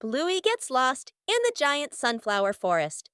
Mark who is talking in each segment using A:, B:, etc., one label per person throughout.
A: Bluey gets lost in the giant sunflower forest.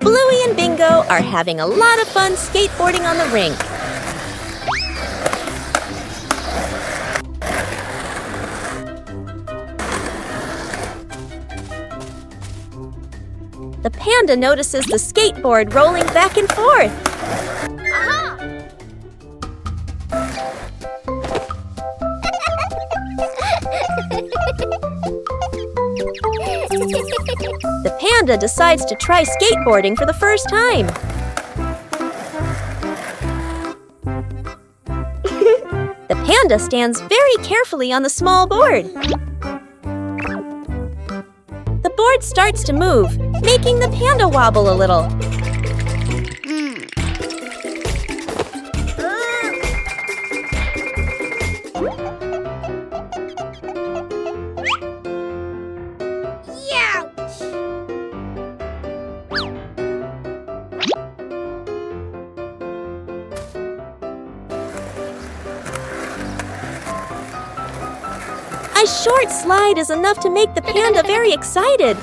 A: Bluey and Bingo are having a lot of fun skateboarding on the rink. The panda notices the skateboard rolling back and forth. The panda decides to try skateboarding for the first time. The panda stands very carefully on the small board. The board starts to move, making the panda wobble a little. A short slide is enough to make the panda very excited.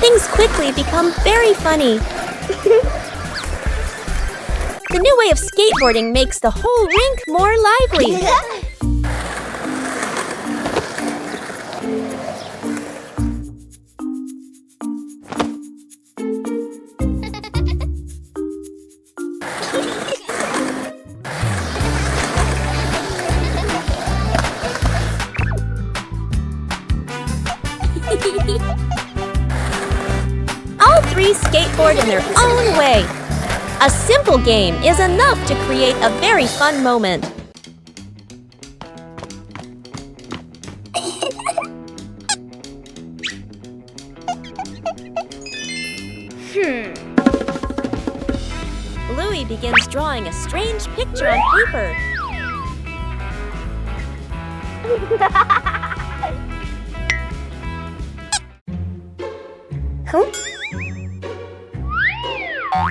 A: Things quickly become very funny. The new way of skateboarding makes the whole rink more lively. All three skateboard in their own way. A simple game is enough to create a very fun moment. Bluey begins drawing a strange picture on paper.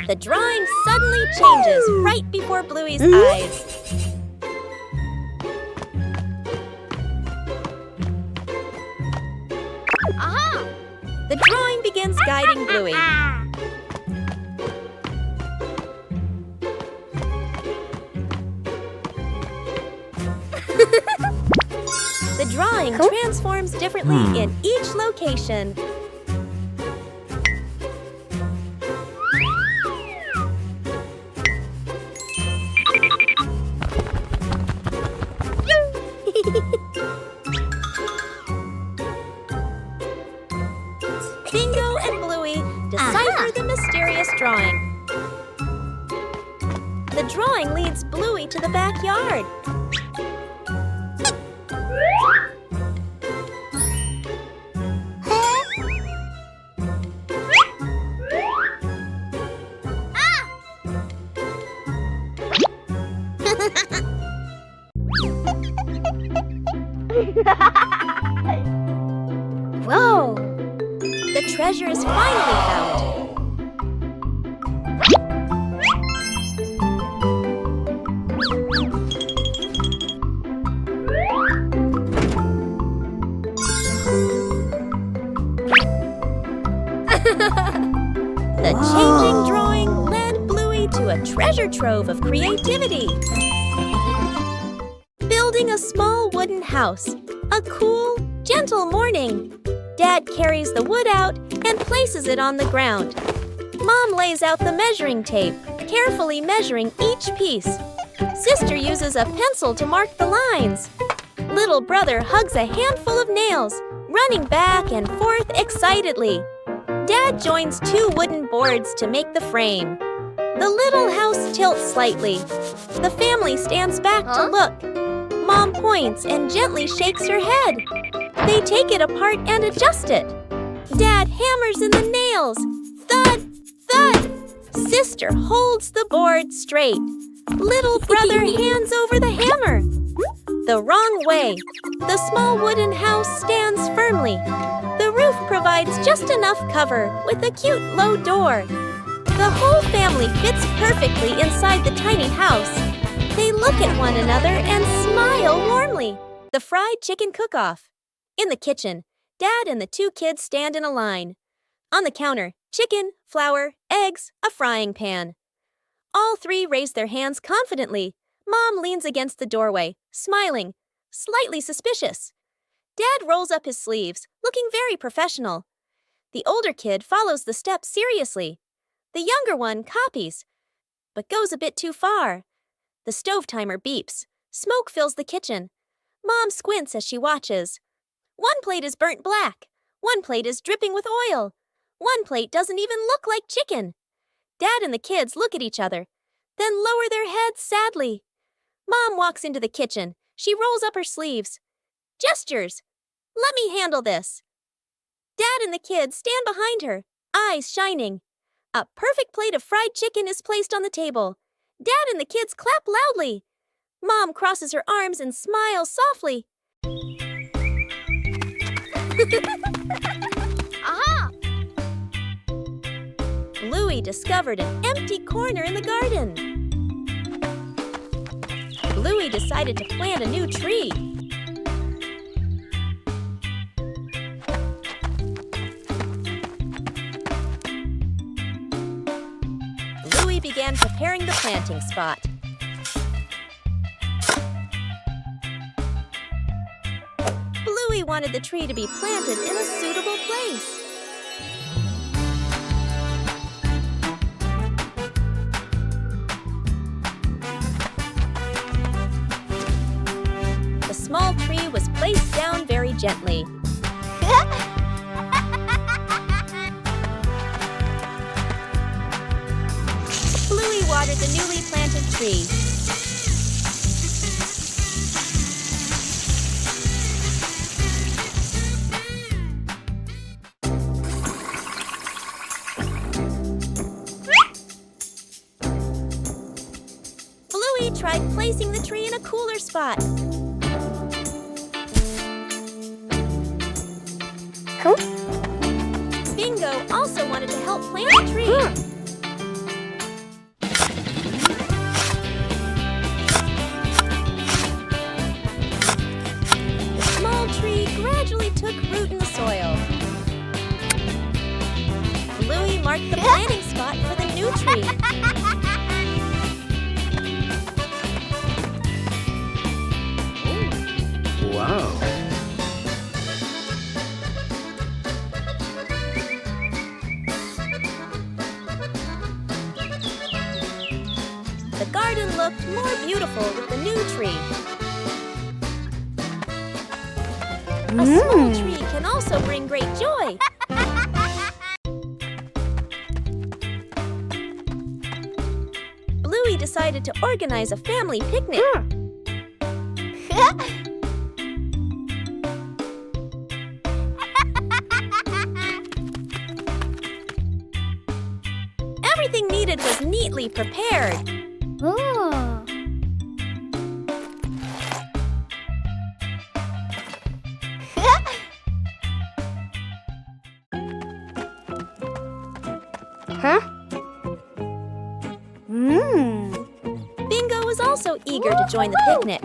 A: The drawing suddenly changes right before Bluey's eyes. The drawing begins guiding Bluey. The drawing transforms differently in each location. Bingo and Bluey decipher the mysterious drawing. The drawing leads Bluey to the backyard. Whoa! The treasure is finally found. The changing drawing led Bluey to a treasure trove of creativity. Building a small wooden house. A cool, gentle morning. Dad carries the wood out and places it on the ground. Mom lays out the measuring tape, carefully measuring each piece. Sister uses a pencil to mark the lines. Little brother hugs a handful of nails, running back and forth excitedly. Dad joins two wooden boards to make the frame. The little house tilts slightly. The family stands back to look. Mom points and gently shakes her head. They take it apart and adjust it. Dad hammers in the nails. Thud, thud. Sister holds the board straight. Little brother hands over the hammer. The wrong way. The small wooden house stands firmly. The roof provides just enough cover with a cute low door. The whole family fits perfectly inside the tiny house. They look at one another and smile warmly. The fried chicken cook-off. In the kitchen, Dad and the two kids stand in a line. On the counter, chicken, flour, eggs, a frying pan. All three raise their hands confidently. Mom leans against the doorway, smiling, slightly suspicious. Dad rolls up his sleeves, looking very professional. The older kid follows the steps seriously. The younger one copies, but goes a bit too far. The stove timer beeps. Smoke fills the kitchen. Mom squints as she watches. One plate is burnt black. One plate is dripping with oil. One plate doesn't even look like chicken. Dad and the kids look at each other, then lower their heads sadly. Mom walks into the kitchen. She rolls up her sleeves. Gestures. Let me handle this. Dad and the kids stand behind her, eyes shining. A perfect plate of fried chicken is placed on the table. Dad and the kids clap loudly. Mom crosses her arms and smiles softly. Aha! Bluey discovered an empty corner in the garden. Bluey decided to plant a new tree. Bluey began preparing the planting spot. Bluey wanted the tree to be planted in a suitable place. The small tree was placed down very gently. Bluey watered the newly planted tree. Bluey tried placing the tree in a cooler spot. Bingo also wanted to help plant the tree. The small tree gradually took root in the soil. Bluey marked the planting spot for the new tree.
B: Wow.
A: The garden looked more beautiful with the new tree. A small tree can also bring great joy. Bluey decided to organize a family picnic. Everything needed was neatly prepared.
B: Huh?
A: Bingo was also eager to join the picnic.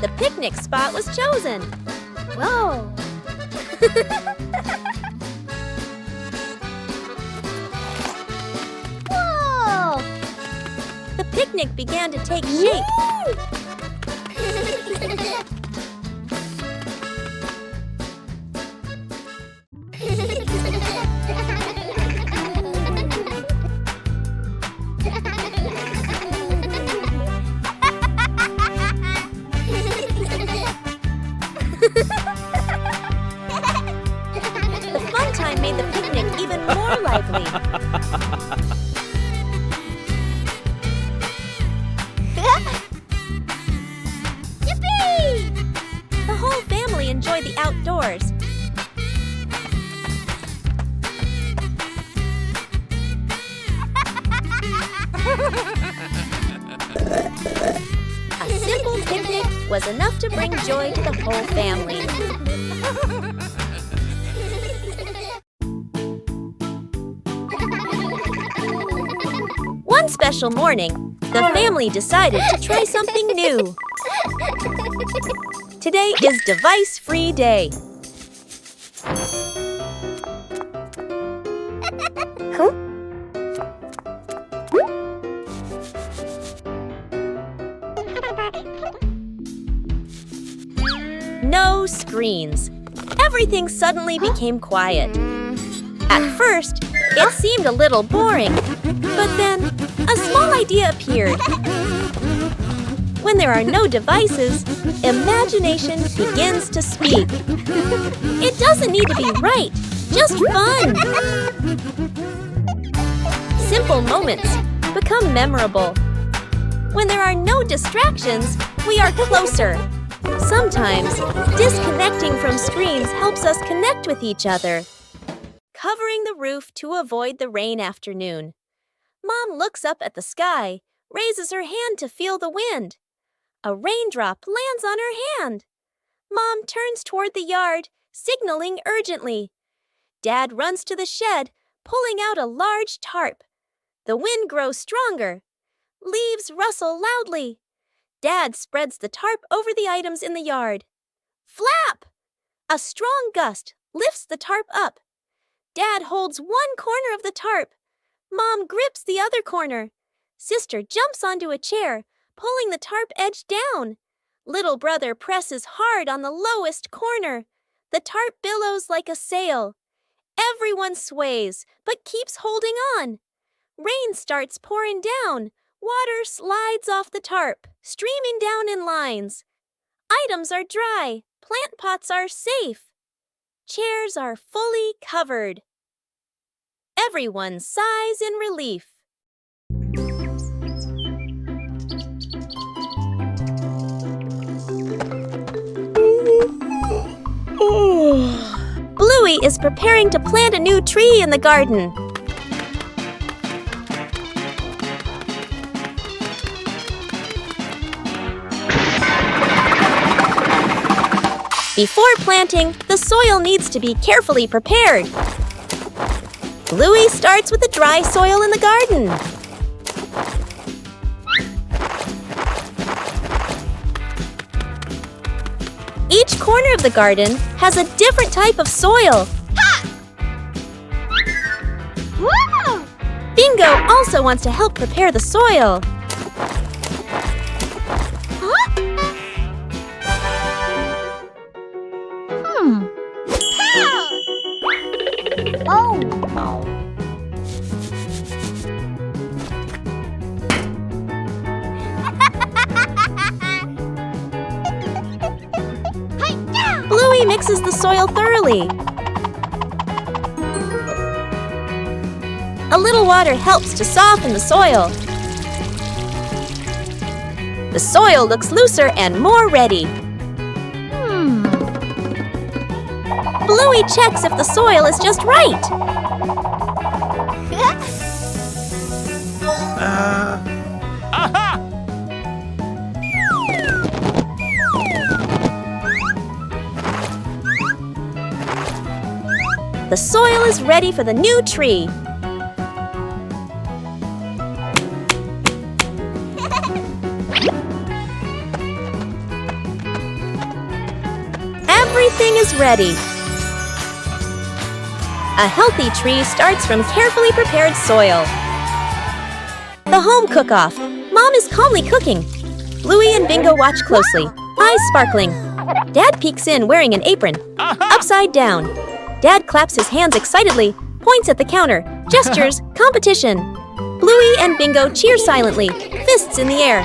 A: The picnic spot was chosen.
B: Whoa! Whoa!
A: The picnic began to take shape. The fun time made the picnic even more lively.
B: Yippee!
A: The whole family enjoyed the outdoors. A simple picnic was enough to bring joy to the whole family. One special morning, the family decided to try something new. Today is device-free day.
B: Huh?
A: No screens. Everything suddenly became quiet. At first, it seemed a little boring, but then a small idea appeared. When there are no devices, imagination begins to speak. It doesn't need to be right, just fun. Simple moments become memorable. When there are no distractions, we are closer. Sometimes, disconnecting from screens helps us connect with each other. Covering the roof to avoid the rain afternoon. Mom looks up at the sky, raises her hand to feel the wind. A raindrop lands on her hand. Mom turns toward the yard, signaling urgently. Dad runs to the shed, pulling out a large tarp. The wind grows stronger. Leaves rustle loudly. Dad spreads the tarp over the items in the yard. Flap! A strong gust lifts the tarp up. Dad holds one corner of the tarp. Mom grips the other corner. Sister jumps onto a chair, pulling the tarp edge down. Little brother presses hard on the lowest corner. The tarp billows like a sail. Everyone sways, but keeps holding on. Rain starts pouring down. Water slides off the tarp, streaming down in lines. Items are dry. Plant pots are safe. Chairs are fully covered. Everyone sighs in relief. Bluey is preparing to plant a new tree in the garden. Before planting, the soil needs to be carefully prepared. Bluey starts with the dry soil in the garden. Each corner of the garden has a different type of soil.
B: Whoa!
A: Bingo also wants to help prepare the soil. Bluey mixes the soil thoroughly. A little water helps to soften the soil. The soil looks looser and more ready. Bluey checks if the soil is just right.
C: Aha!
A: The soil is ready for the new tree. Everything is ready. A healthy tree starts from carefully prepared soil. The home cook-off. Mom is calmly cooking. Bluey and Bingo watch closely, eyes sparkling. Dad peeks in wearing an apron, upside down. Dad claps his hands excitedly, points at the counter, gestures, competition. Bluey and Bingo cheer silently, fists in the air.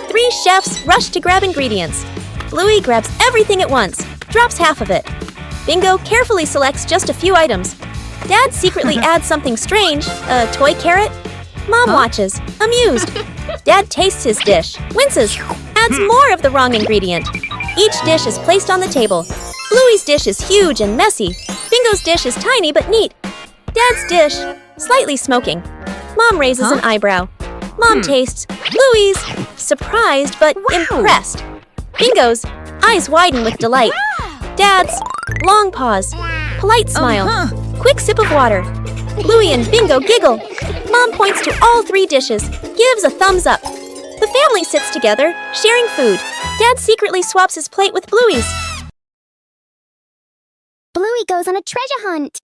A: 3 chefs rush to grab ingredients. Bluey grabs everything at once, drops half of it. Bingo carefully selects just a few items. Dad secretly adds something strange, a toy carrot. Mom watches, amused. Dad tastes his dish, winces, adds more of the wrong ingredient. Each dish is placed on the table. Bluey's dish is huge and messy. Bingo's dish is tiny but neat. Dad's dish, slightly smoking. Mom raises an eyebrow. Mom tastes. Bluey's, surprised but impressed. Bingo's, eyes widen with delight. Dad's, long pause, polite smile, quick sip of water. Bluey and Bingo giggle. Mom points to all 3 dishes, gives a thumbs up. The family sits together, sharing food. Dad secretly swaps his plate with Bluey's.
B: Bluey goes on a treasure hunt.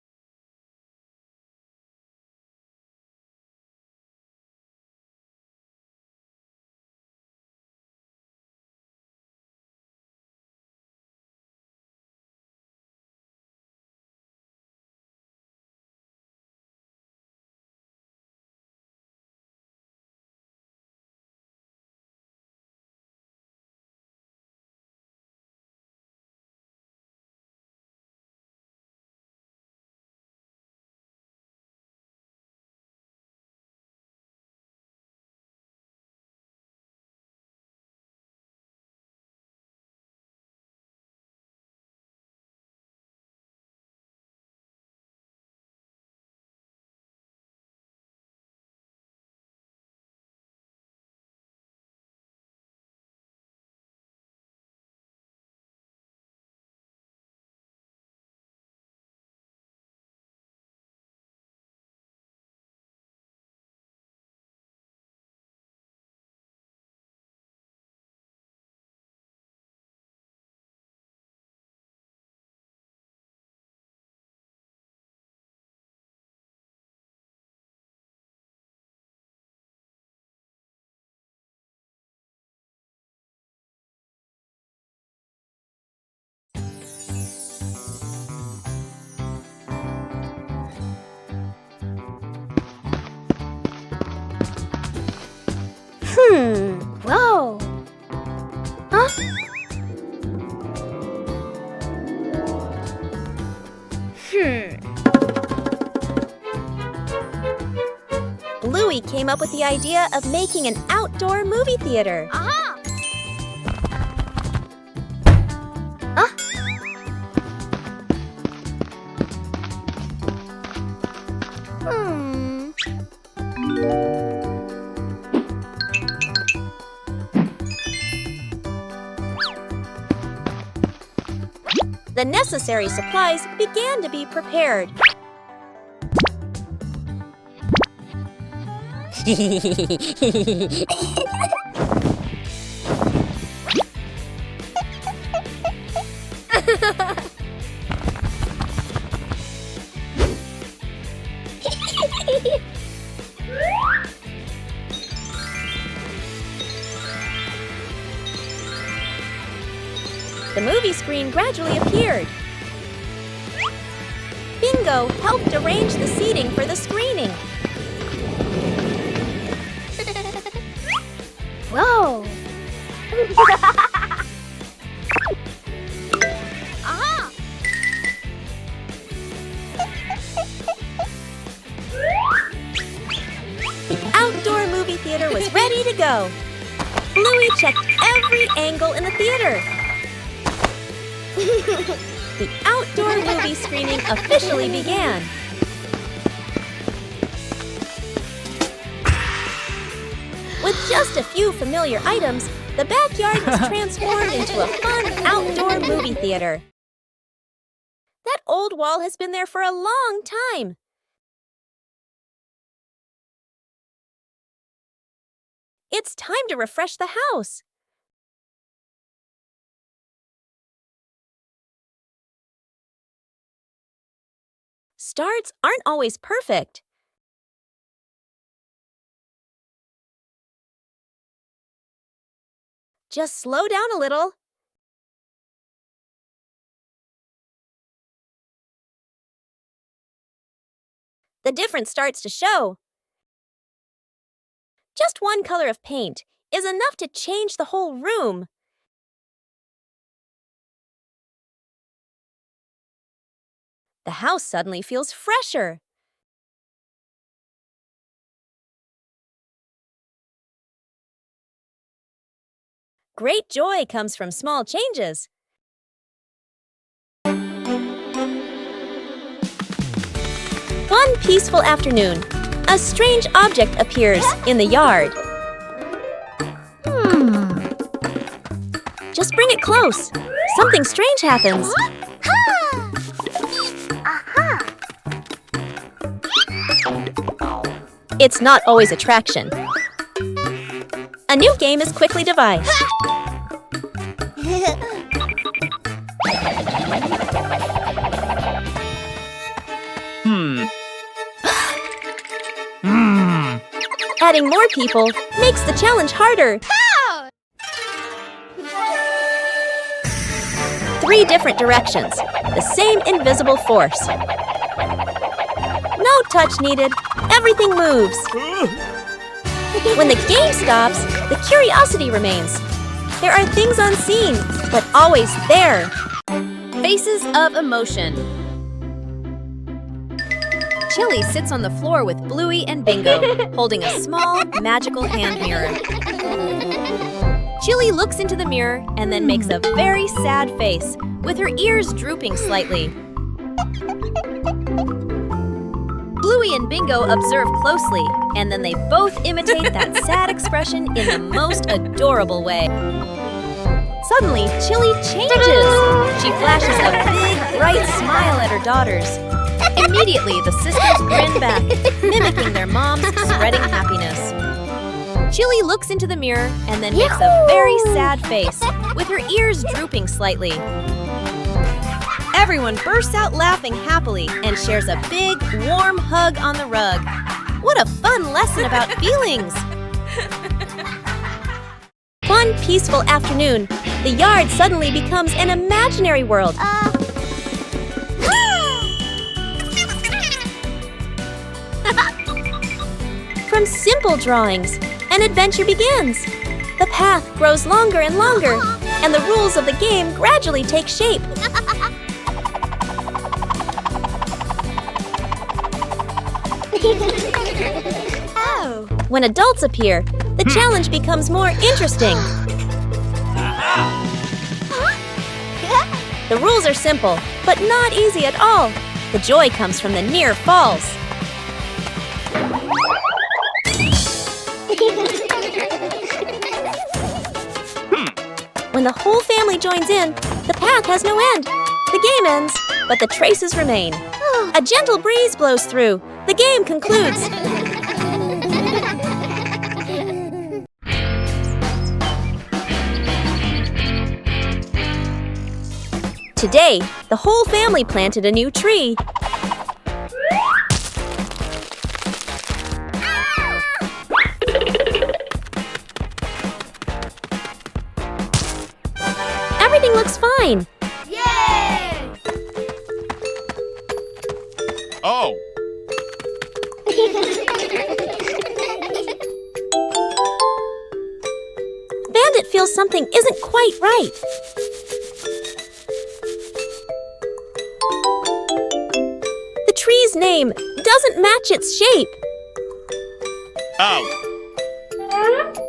B: Whoa. Huh?
A: Bluey came up with the idea of making an outdoor movie theater.
B: Aha!
A: The necessary supplies began to be prepared. The movie screen gradually appeared. Bingo helped arrange the seating for the screening.
B: Whoa! Aha!
A: The outdoor movie theater was ready to go. Bluey checked every angle in the theater. The outdoor movie screening officially began. just a few familiar items, the backyard was transformed into a fun outdoor movie theater. That old wall has been there for a long time. It's time to refresh the house. Starts aren't always perfect. Just slow down a little. The difference starts to show. Just one color of paint is enough to change the whole room. The house suddenly feels fresher. Great joy comes from small changes. One peaceful afternoon, a strange object appears in the yard. Just bring it close. Something strange happens. It's not always attraction. A new game is quickly devised. Adding more people makes the challenge harder. 3 different directions, the same invisible force. No touch needed, everything moves. When the game stops, the curiosity remains. There are things unseen, but always there. Faces of emotion. Chili sits on the floor with Bluey and Bingo, holding a small, magical hand mirror. Chili looks into the mirror and then makes a very sad face, with her ears drooping slightly. Bluey and Bingo observe closely, and then they both imitate that sad expression in the most adorable way. Suddenly, Chili changes. She flashes a big, bright smile at her daughters. Immediately, the sisters grin back, mimicking their mom's spreading happiness. Chili looks into the mirror and then makes a very sad face, with her ears drooping slightly. Everyone bursts out laughing happily and shares a big, warm hug on the rug. What a fun lesson about feelings! One peaceful afternoon, the yard suddenly becomes an imaginary world. From simple drawings, an adventure begins. The path grows longer and longer, and the rules of the game gradually take shape. When adults appear, the challenge becomes more interesting. The rules are simple, but not easy at all. The joy comes from the near falls. When the whole family joins in, the path has no end. The game ends, but the traces remain. A gentle breeze blows through. The game concludes. Today, the whole family planted a new tree. Everything looks fine.
B: Yay!
C: Oh!
A: Bandit feels something isn't quite right. The tree's name doesn't match its shape.
C: Oh!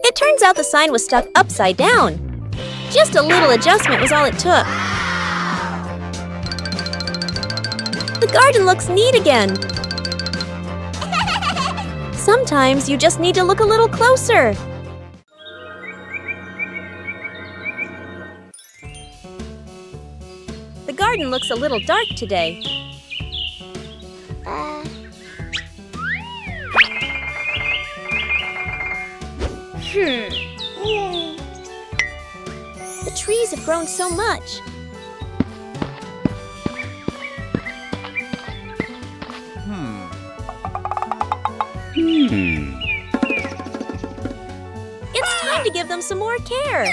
A: It turns out the sign was stuck upside down. Just a little adjustment was all it took. The garden looks neat again. Sometimes you just need to look a little closer. garden looks a little dark today. The trees have grown so much. It's time to give them some more care.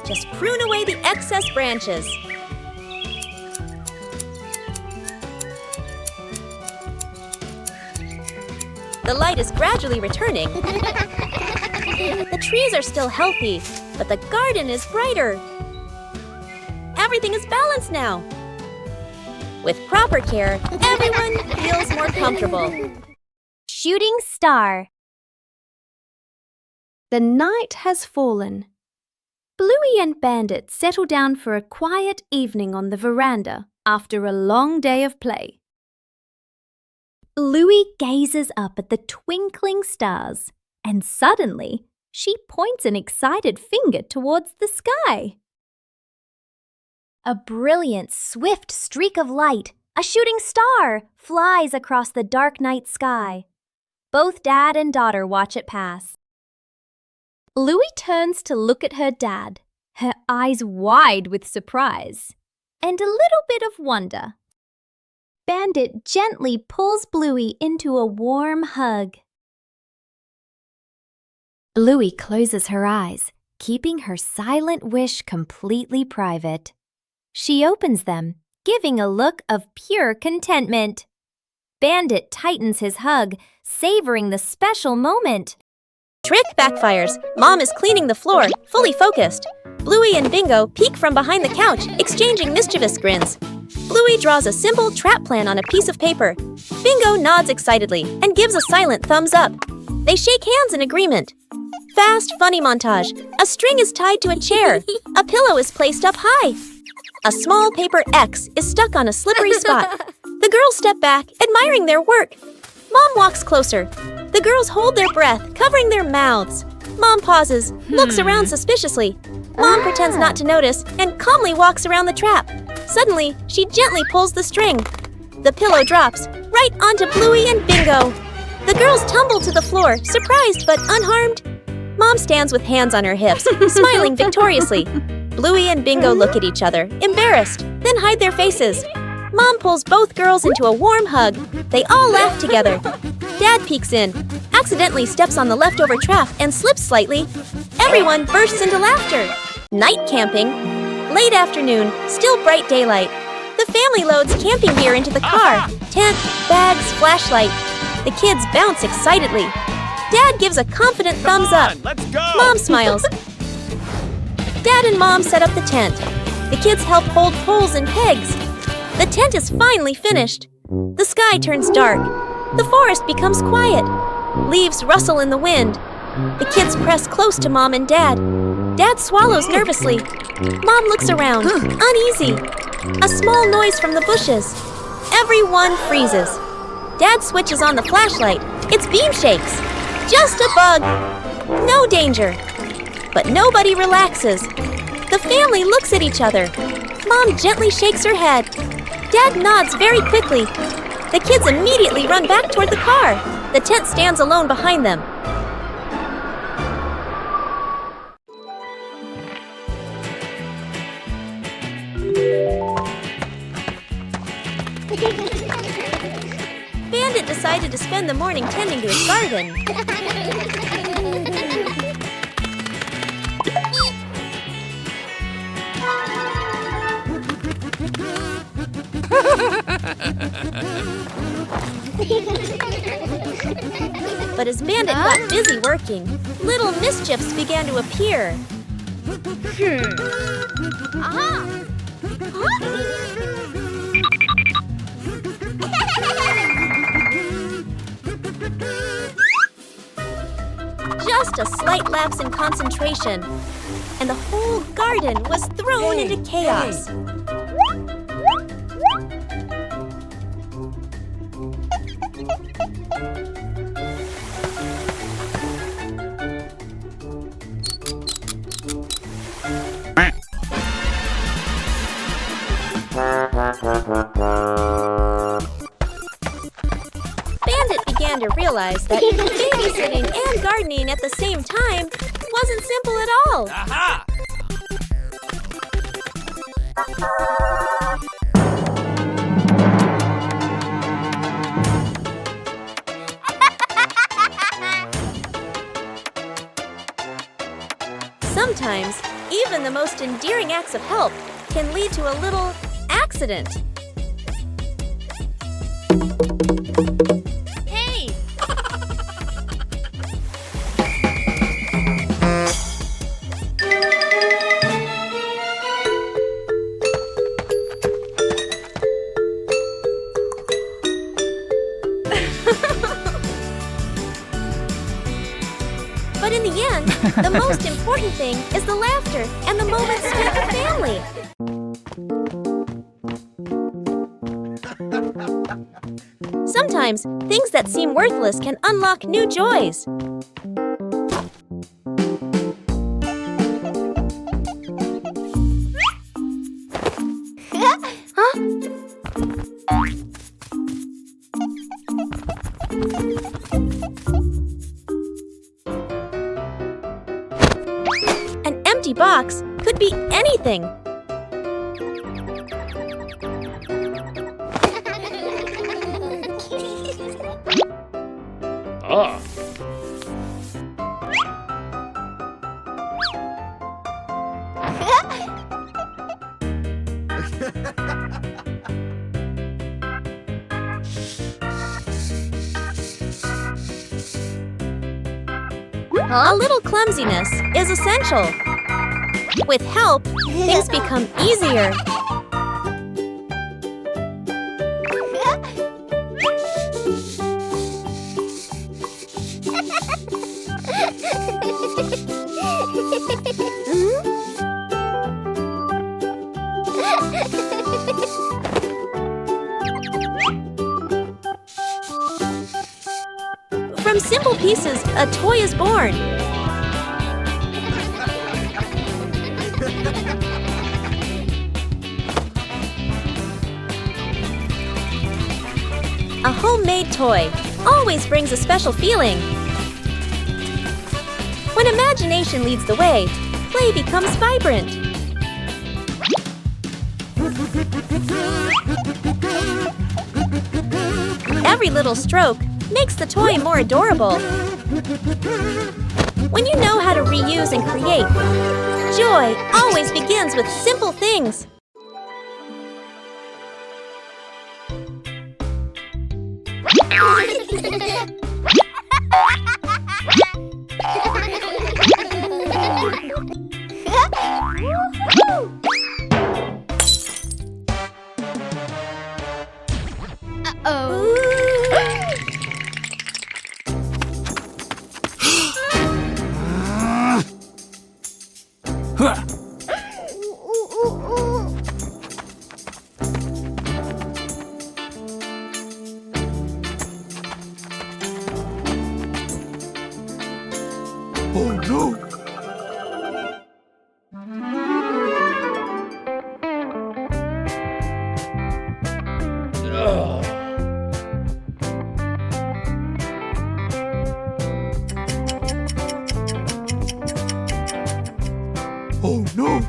A: Just prune away the excess branches. The light is gradually returning. The trees are still healthy, but the garden is brighter. Everything is balanced now. With proper care, everyone feels more comfortable.
B: Shooting star.
D: The night has fallen. Bluey and Bandit settle down for a quiet evening on the veranda after a long day of play. Bluey gazes up at the twinkling stars, and suddenly she points an excited finger towards the sky.
B: A brilliant, swift streak of light, a shooting star, flies across the dark night sky. Both dad and daughter watch it pass.
D: Bluey turns to look at her dad, her eyes wide with surprise and a little bit of wonder. Bandit gently pulls Bluey into a warm hug. Bluey closes her eyes, keeping her silent wish completely private. She opens them, giving a look of pure contentment. Bandit tightens his hug, savoring the special moment.
A: Trick backfires. Mom is cleaning the floor, fully focused. Bluey and Bingo peek from behind the couch, exchanging mischievous grins. Bluey draws a simple trap plan on a piece of paper. Bingo nods excitedly and gives a silent thumbs up. They shake hands in agreement. Fast, funny montage. A string is tied to a chair. A pillow is placed up high. A small paper X is stuck on a slippery spot. The girls step back, admiring their work. Mom walks closer. The girls hold their breath, covering their mouths. Mom pauses, looks around suspiciously. Mom pretends not to notice and calmly walks around the trap. Suddenly, she gently pulls the string. The pillow drops, right onto Bluey and Bingo. The girls tumble to the floor, surprised but unharmed. Mom stands with hands on her hips, smiling victoriously. Bluey and Bingo look at each other, embarrassed, then hide their faces. Mom pulls both girls into a warm hug. They all laugh together. Dad peeks in, accidentally steps on the leftover trap and slips slightly. Everyone bursts into laughter. Night camping. Late afternoon, still bright daylight. The family loads camping gear into the car. Tent, bags, flashlight. The kids bounce excitedly. Dad gives a confident thumbs up.
C: Let's go!
A: Mom smiles. Dad and Mom set up the tent. The kids help hold poles and pegs. The tent is finally finished. The sky turns dark. The forest becomes quiet. Leaves rustle in the wind. The kids press close to Mom and Dad. Dad swallows nervously. Mom looks around, uneasy. A small noise from the bushes. Everyone freezes. Dad switches on the flashlight. Its beam shakes. Just a bug. No danger. But nobody relaxes. The family looks at each other. Mom gently shakes her head. Dad nods very quickly. The kids immediately run back toward the car. The tent stands alone behind them. Bandit decided to spend the morning tending to his garden. But as Bandit got busy working, little mischiefs began to appear. Just a slight lapse in concentration, and the whole garden was thrown into chaos. realized that babysitting and gardening at the same time wasn't simple at all.
C: Aha!
A: Sometimes, even the most endearing acts of help can lead to a little accident.
B: Hey!
A: But in the end, the most important thing is the laughter and the moments spent with family. Sometimes, things that seem worthless can unlock new joys. An empty box could be anything.
C: Ah.
A: A little clumsiness is essential. With help, things become easier. From simple pieces, a toy is born. A homemade toy always brings a special feeling. When imagination leads the way, play becomes vibrant. Every little stroke makes the toy more adorable. When you know how to reuse and create, joy always begins with simple things.
C: Oh no! Oh no!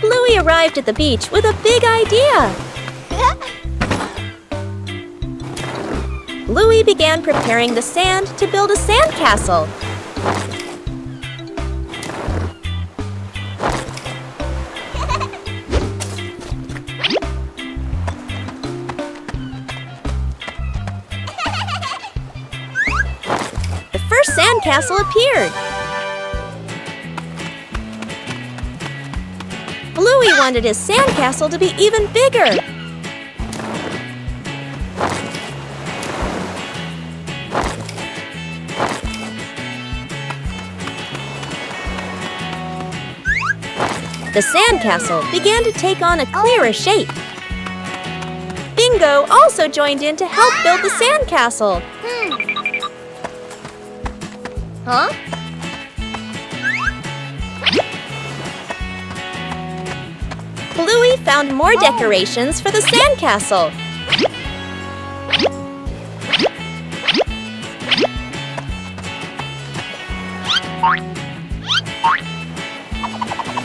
A: Bluey arrived at the beach with a big idea. Bluey began preparing the sand to build a sandcastle. The first sandcastle appeared. Bluey wanted his sandcastle to be even bigger. The sandcastle began to take on a clearer shape. Bingo also joined in to help build the sandcastle.
B: Huh?
A: Bluey found more decorations for the sandcastle.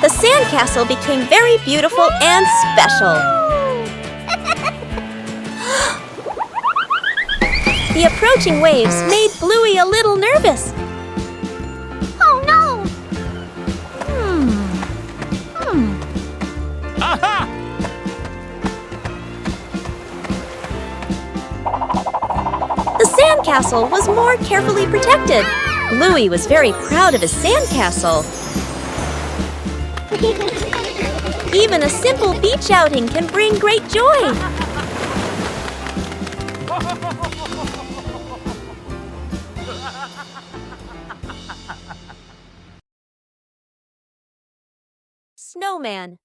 A: The sandcastle became very beautiful and special. The approaching waves made Bluey a little nervous.
B: Oh no!
C: Aha!
A: The sandcastle was more carefully protected. Bluey was very proud of his sandcastle. Even a simple beach outing can bring great joy. Snowman.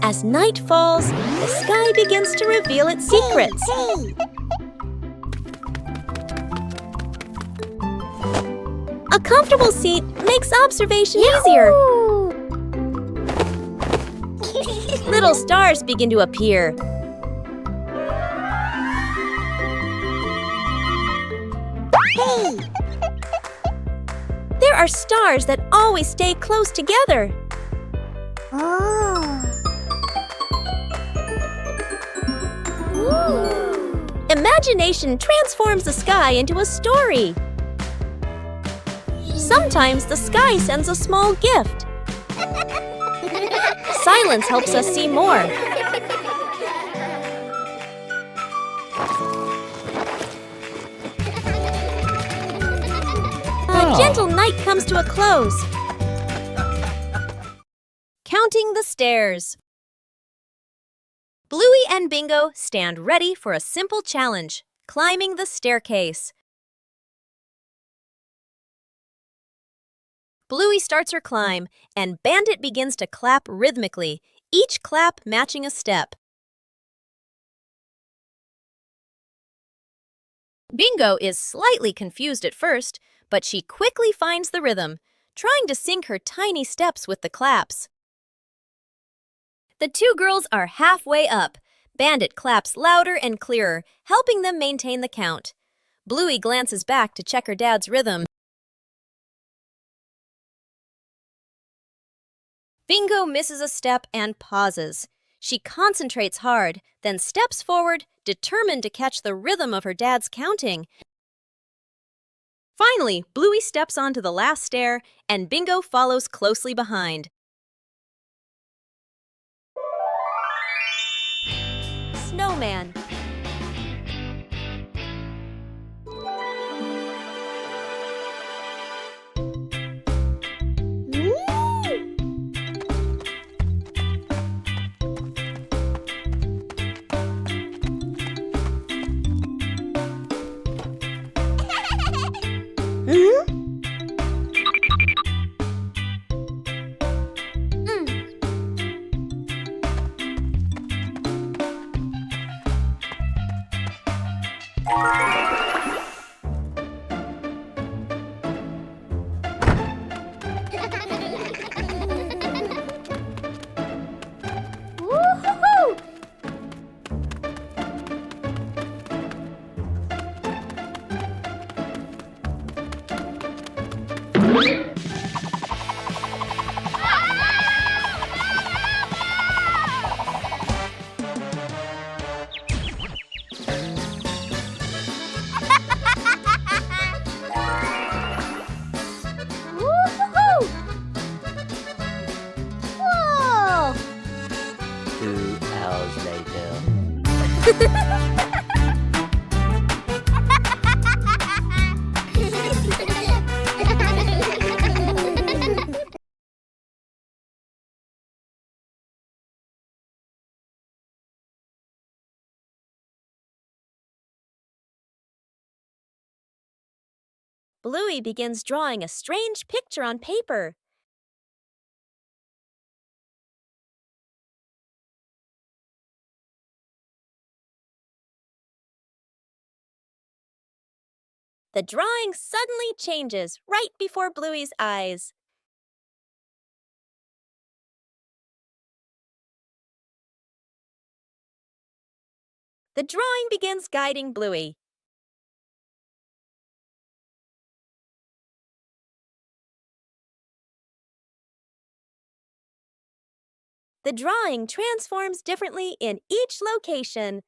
A: As night falls, the sky begins to reveal its secrets. A comfortable seat makes observation easier. Little stars begin to appear. There are stars that always stay close together. Imagination transforms the sky into a story. Sometimes the sky sends a small gift. Silence helps us see more. A gentle night comes to a close. Counting the stairs. Bluey and Bingo stand ready for a simple challenge, climbing the staircase. Bluey starts her climb, and Bandit begins to clap rhythmically, each clap matching a step. Bingo is slightly confused at first, but she quickly finds the rhythm, trying to sync her tiny steps with the claps. The two girls are halfway up. Bandit claps louder and clearer, helping them maintain the count. Bluey glances back to check her dad's rhythm. Bingo misses a step and pauses. She concentrates hard, then steps forward, determined to catch the rhythm of her dad's counting. Finally, Bluey steps onto the last stair, and Bingo follows closely behind. Snowman.
B: Whoa!
E: 2 hours later.
A: Bluey begins drawing a strange picture on paper. The drawing suddenly changes right before Bluey's eyes. The drawing begins guiding Bluey. The drawing transforms differently in each location.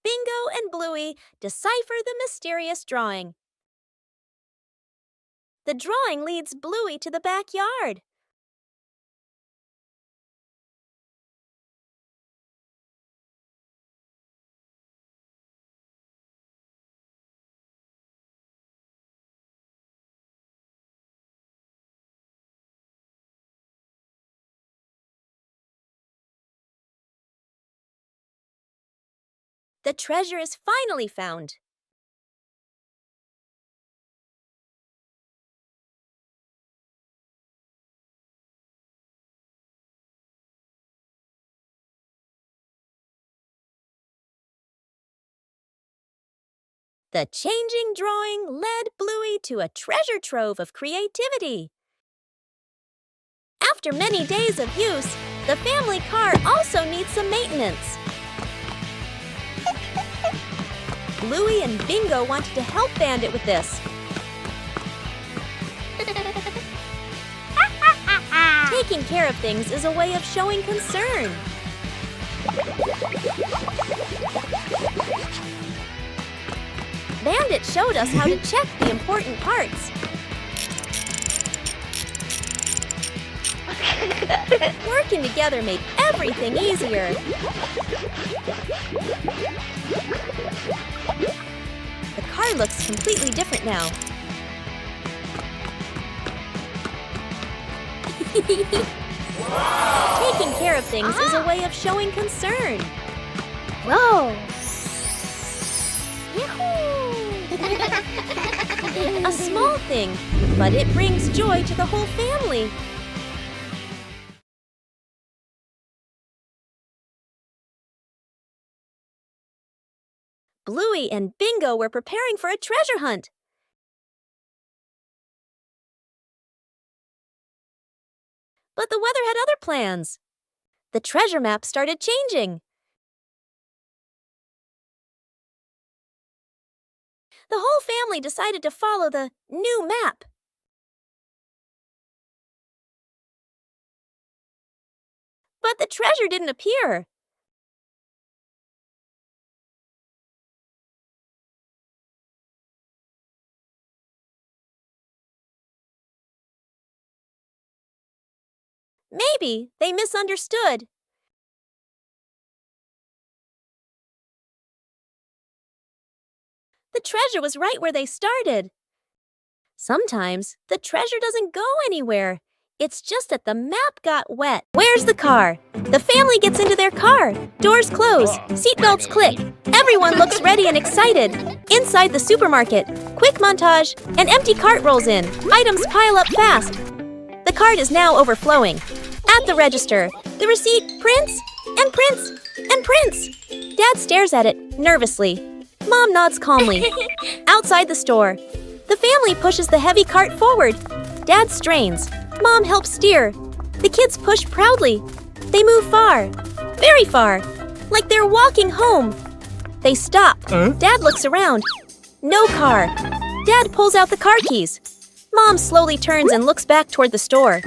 A: Bingo and Bluey decipher the mysterious drawing. The drawing leads Bluey to the backyard. The treasure is finally found. The changing drawing led Bluey to a treasure trove of creativity. After many days of use, the family car also needs some maintenance. Bluey and Bingo wanted to help Bandit with this. Taking care of things is a way of showing concern. Bandit showed us how to check the important parts. Working together made everything easier. The car looks completely different now. Taking care of things is a way of showing concern.
B: Whoa!
A: A small thing, but it brings joy to the whole family. Bluey and Bingo were preparing for a treasure hunt. But the weather had other plans. The treasure map started changing. The whole family decided to follow the new map. But the treasure didn't appear. Maybe they misunderstood. The treasure was right where they started. Sometimes the treasure doesn't go anywhere. It's just that the map got wet. Where's the car? The family gets into their car. Doors close. Seatbelts click. Everyone looks ready and excited. Inside the supermarket, quick montage, an empty cart rolls in. Items pile up fast. The cart is now overflowing. At the register, the receipt prints and prints and prints. Dad stares at it nervously. Mom nods calmly. Outside the store, the family pushes the heavy cart forward. Dad strains. Mom helps steer. The kids push proudly. They move far, very far, like they're walking home. They stop. Dad looks around. No car. Dad pulls out the car keys. Mom slowly turns and looks back toward the store.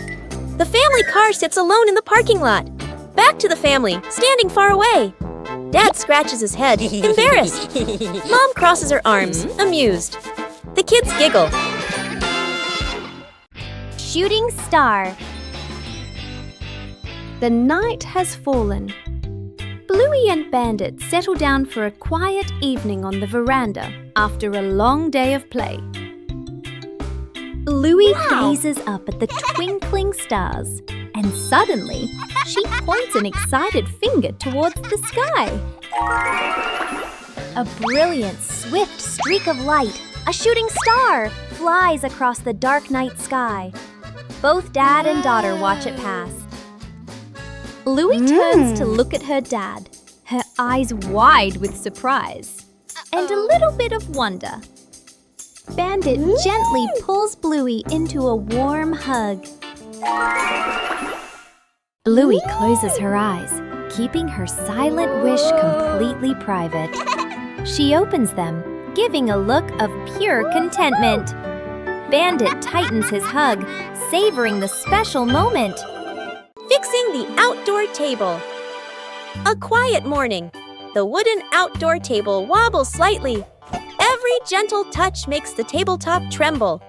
A: The family car sits alone in the parking lot. Back to the family, standing far away. Dad scratches his head, embarrassed. Mom crosses her arms, amused. The kids giggle.
B: Shooting star.
D: The night has fallen. Bluey and Bandit settle down for a quiet evening on the veranda after a long day of play. Bluey gazes up at the twinkling stars, and suddenly she points an excited finger towards the sky.
B: A brilliant, swift streak of light, a shooting star, flies across the dark night sky. Both dad and daughter watch it pass.
D: Bluey turns to look at her dad, her eyes wide with surprise and a little bit of wonder. Bandit gently pulls Bluey into a warm hug. Bluey closes her eyes, keeping her silent wish completely private. She opens them, giving a look of pure contentment. Bandit tightens his hug, savoring the special moment.
A: Fixing the outdoor table. A quiet morning. The wooden outdoor table wobbles slightly. Every gentle touch makes the tabletop tremble.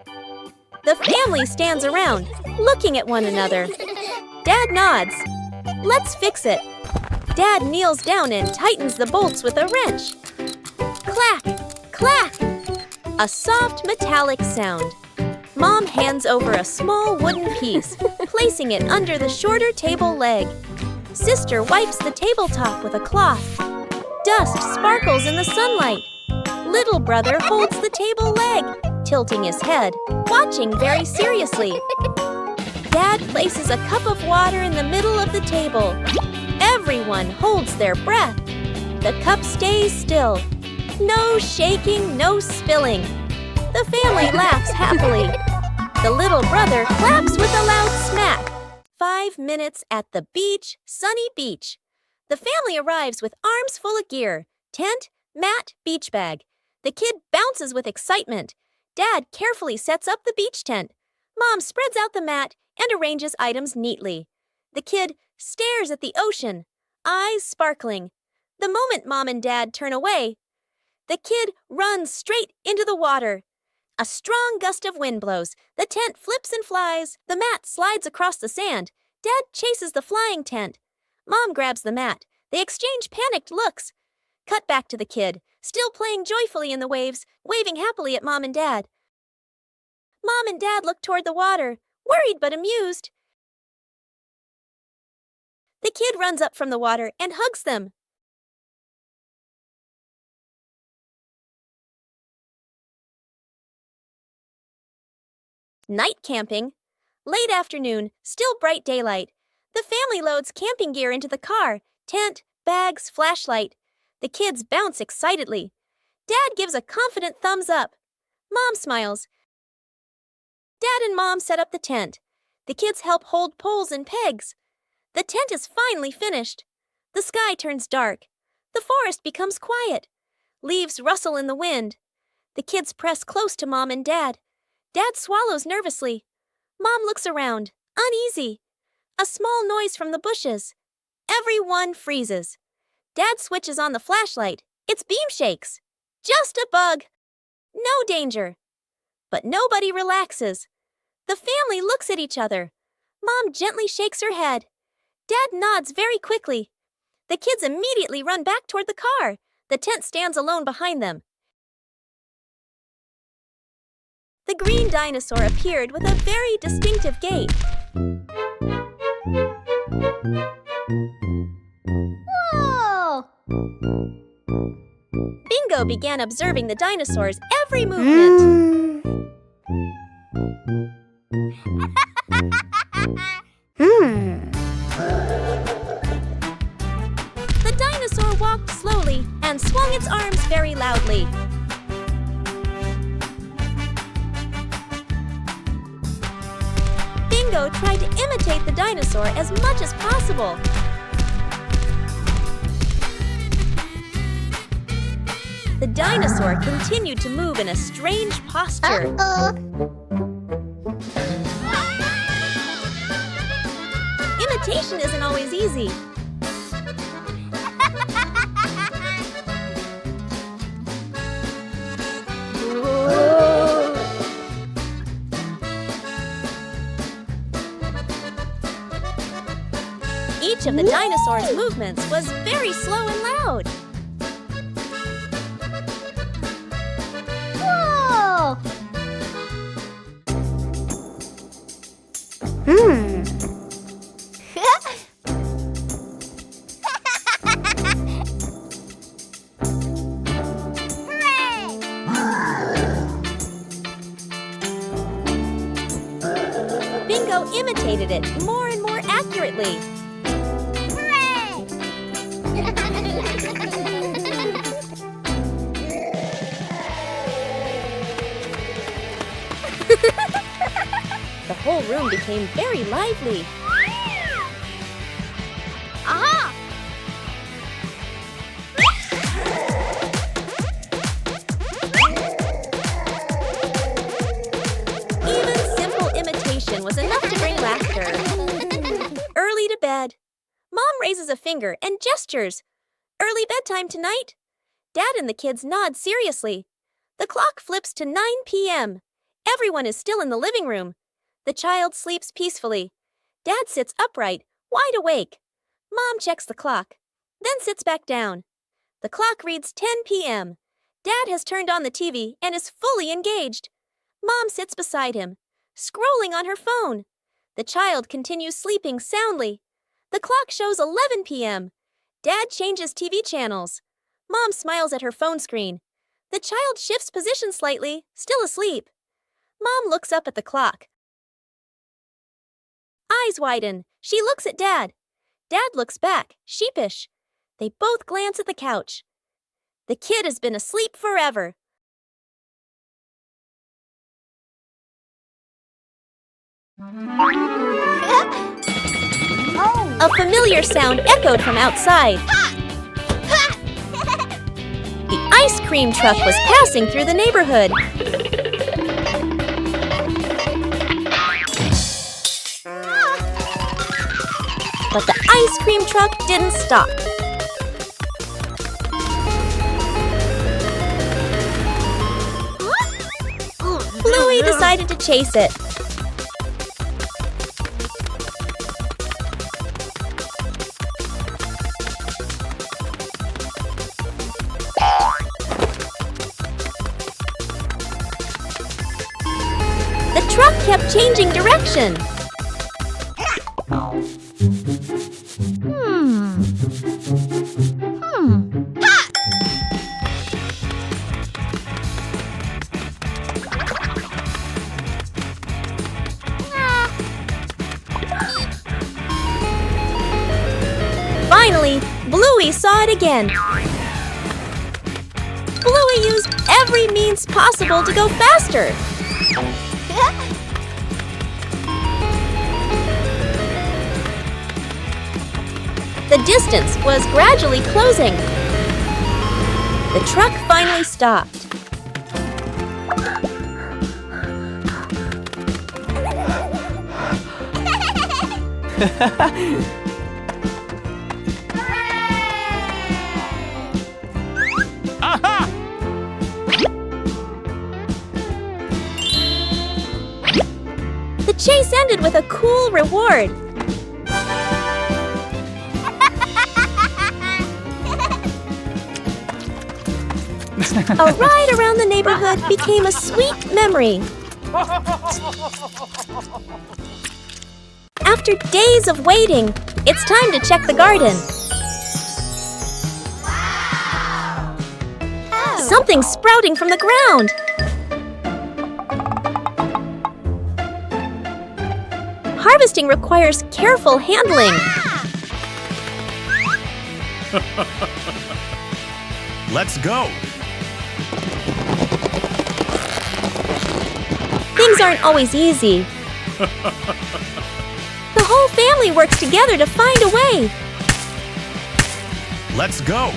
A: The family stands around, looking at one another. Dad nods. Let's fix it. Dad kneels down and tightens the bolts with a wrench. Clack, clack. A soft metallic sound. Mom hands over a small wooden piece, placing it under the shorter table leg. Sister wipes the tabletop with a cloth. Dust sparkles in the sunlight. Little brother holds the table leg, tilting his head, watching very seriously. Dad places a cup of water in the middle of the table. Everyone holds their breath. The cup stays still. No shaking, no spilling. The family laughs happily. The little brother claps with a loud smack. 5 minutes at the beach, sunny beach. The family arrives with arms full of gear. Tent, mat, beach bag. The kid bounces with excitement. Dad carefully sets up the beach tent. Mom spreads out the mat and arranges items neatly. The kid stares at the ocean, eyes sparkling. The moment Mom and Dad turn away, the kid runs straight into the water. A strong gust of wind blows. The tent flips and flies. The mat slides across the sand. Dad chases the flying tent. Mom grabs the mat. They exchange panicked looks. Cut back to the kid, still playing joyfully in the waves, waving happily at Mom and Dad. Mom and Dad look toward the water, worried but amused. The kid runs up from the water and hugs them. Night camping. Late afternoon, still bright daylight. The family loads camping gear into the car, tent, bags, flashlight. The kids bounce excitedly. Dad gives a confident thumbs up. Mom smiles. Dad and Mom set up the tent. The kids help hold poles and pegs. The tent is finally finished. The sky turns dark. The forest becomes quiet. Leaves rustle in the wind. The kids press close to Mom and Dad. Dad swallows nervously. Mom looks around, uneasy. A small noise from the bushes. Everyone freezes. Dad switches on the flashlight. Its beam shakes. Just a bug. No danger. But nobody relaxes. The family looks at each other. Mom gently shakes her head. Dad nods very quickly. The kids immediately run back toward the car. The tent stands alone behind them. The green dinosaur appeared with a very distinctive gait.
B: Whoa!
A: Bingo began observing the dinosaur's every movement. The dinosaur walked slowly and swung its arms very loudly. Bingo tried to imitate the dinosaur as much as possible. The dinosaur continued to move in a strange posture. Imitation isn't always easy. Each of the dinosaur's movements was very slow and loud.
B: Whoa!
A: Bingo imitated it more and more accurately. The whole room became very lively.
B: Aha!
A: Even simple imitation was enough to bring laughter. Early to bed. Mom raises a finger and gestures. Early bedtime tonight. Dad and the kids nod seriously. The clock flips to 9 p.m. Everyone is still in the living room. The child sleeps peacefully. Dad sits upright, wide awake. Mom checks the clock, then sits back down. The clock reads 10 p.m. Dad has turned on the TV and is fully engaged. Mom sits beside him, scrolling on her phone. The child continues sleeping soundly. The clock shows 11 p.m. Dad changes TV channels. Mom smiles at her phone screen. The child shifts position slightly, still asleep. Mom looks up at the clock. Eyes widen. She looks at Dad. Dad looks back, sheepish. They both glance at the couch. The kid has been asleep forever. A familiar sound echoed from outside. The ice cream truck was passing through the neighborhood. But the ice cream truck didn't stop. Bluey decided to chase it. The truck kept changing direction. Finally, Bluey saw it again. Bluey used every means possible to go faster. The distance was gradually closing. The truck finally stopped.
C: Aha!
A: The chase ended with a cool reward. A ride around the neighborhood became a sweet memory. After days of waiting, it's time to check the garden. Something's sprouting from the ground. Harvesting requires careful handling.
C: Let's go!
A: Things aren't always easy. The whole family works together to find a way.
C: Let's go!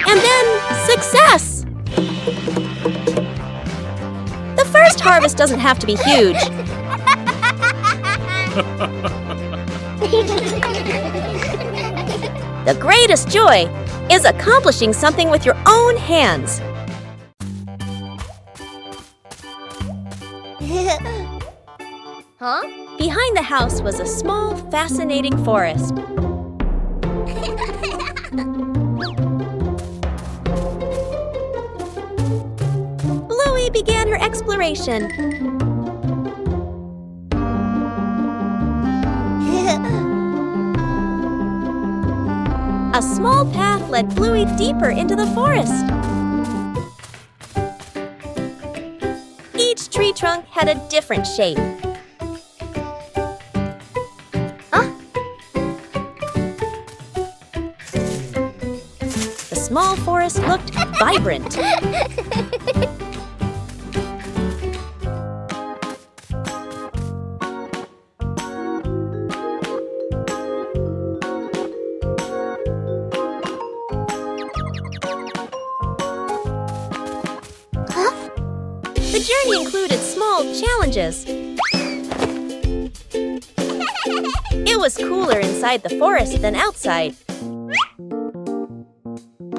A: And then, success! The first harvest doesn't have to be huge. The greatest joy is accomplishing something with your own hands. Behind the house was a small, fascinating forest. Bluey began her exploration. A small path led Bluey deeper into the forest. Each tree trunk had a different shape. The small forest looked vibrant. The journey included small challenges. It was cooler inside the forest than outside.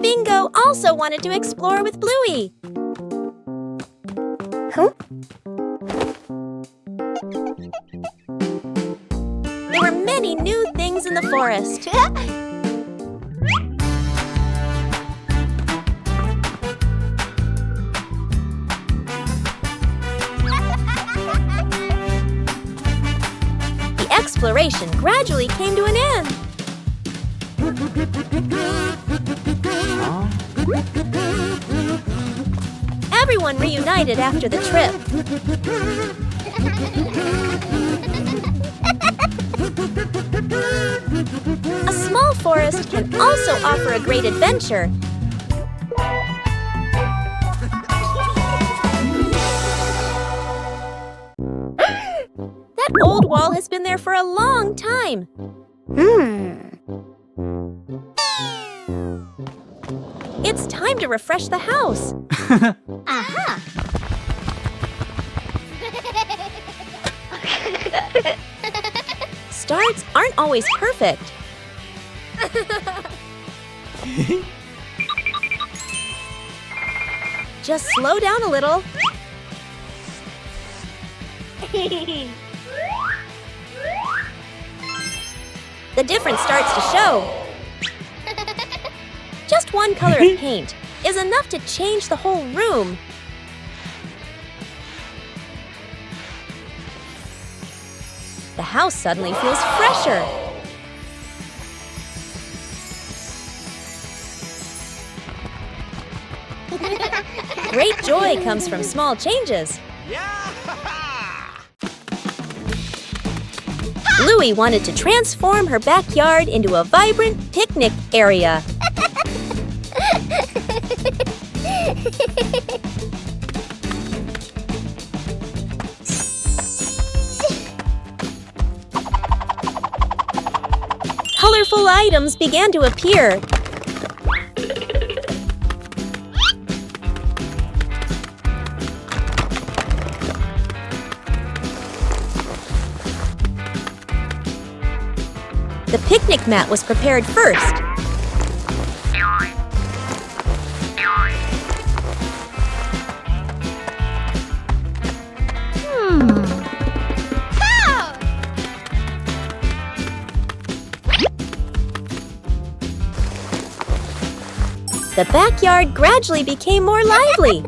A: Bingo also wanted to explore with Bluey. There were many new things in the forest. The exploration gradually came to an end. Everyone reunited after the trip. A small forest can also offer a great adventure. That old wall has been there for a long time. It's time to refresh the house. Aha! Starts aren't always perfect. Just slow down a little. The difference starts to show. Just one color of paint is enough to change the whole room. The house suddenly feels fresher. Great joy comes from small changes. Bluey wanted to transform her backyard into a vibrant picnic area. colorful items began to appear. The picnic mat was prepared first. The backyard gradually became more lively.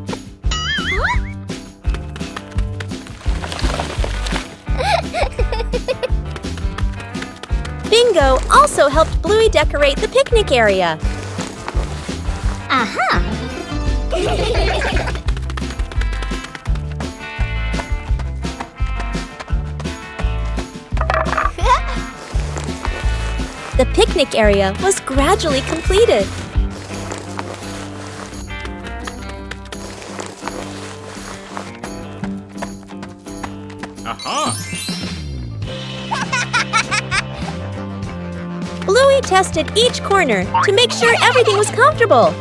A: Bingo also helped Bluey decorate the picnic area. The picnic area was gradually completed. Bluey tested each corner to make sure everything was comfortable.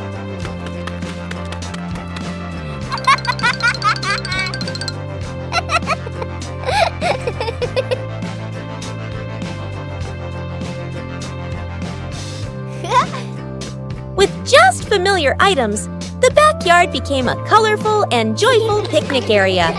A: With just familiar items, the backyard became a colorful and joyful picnic area.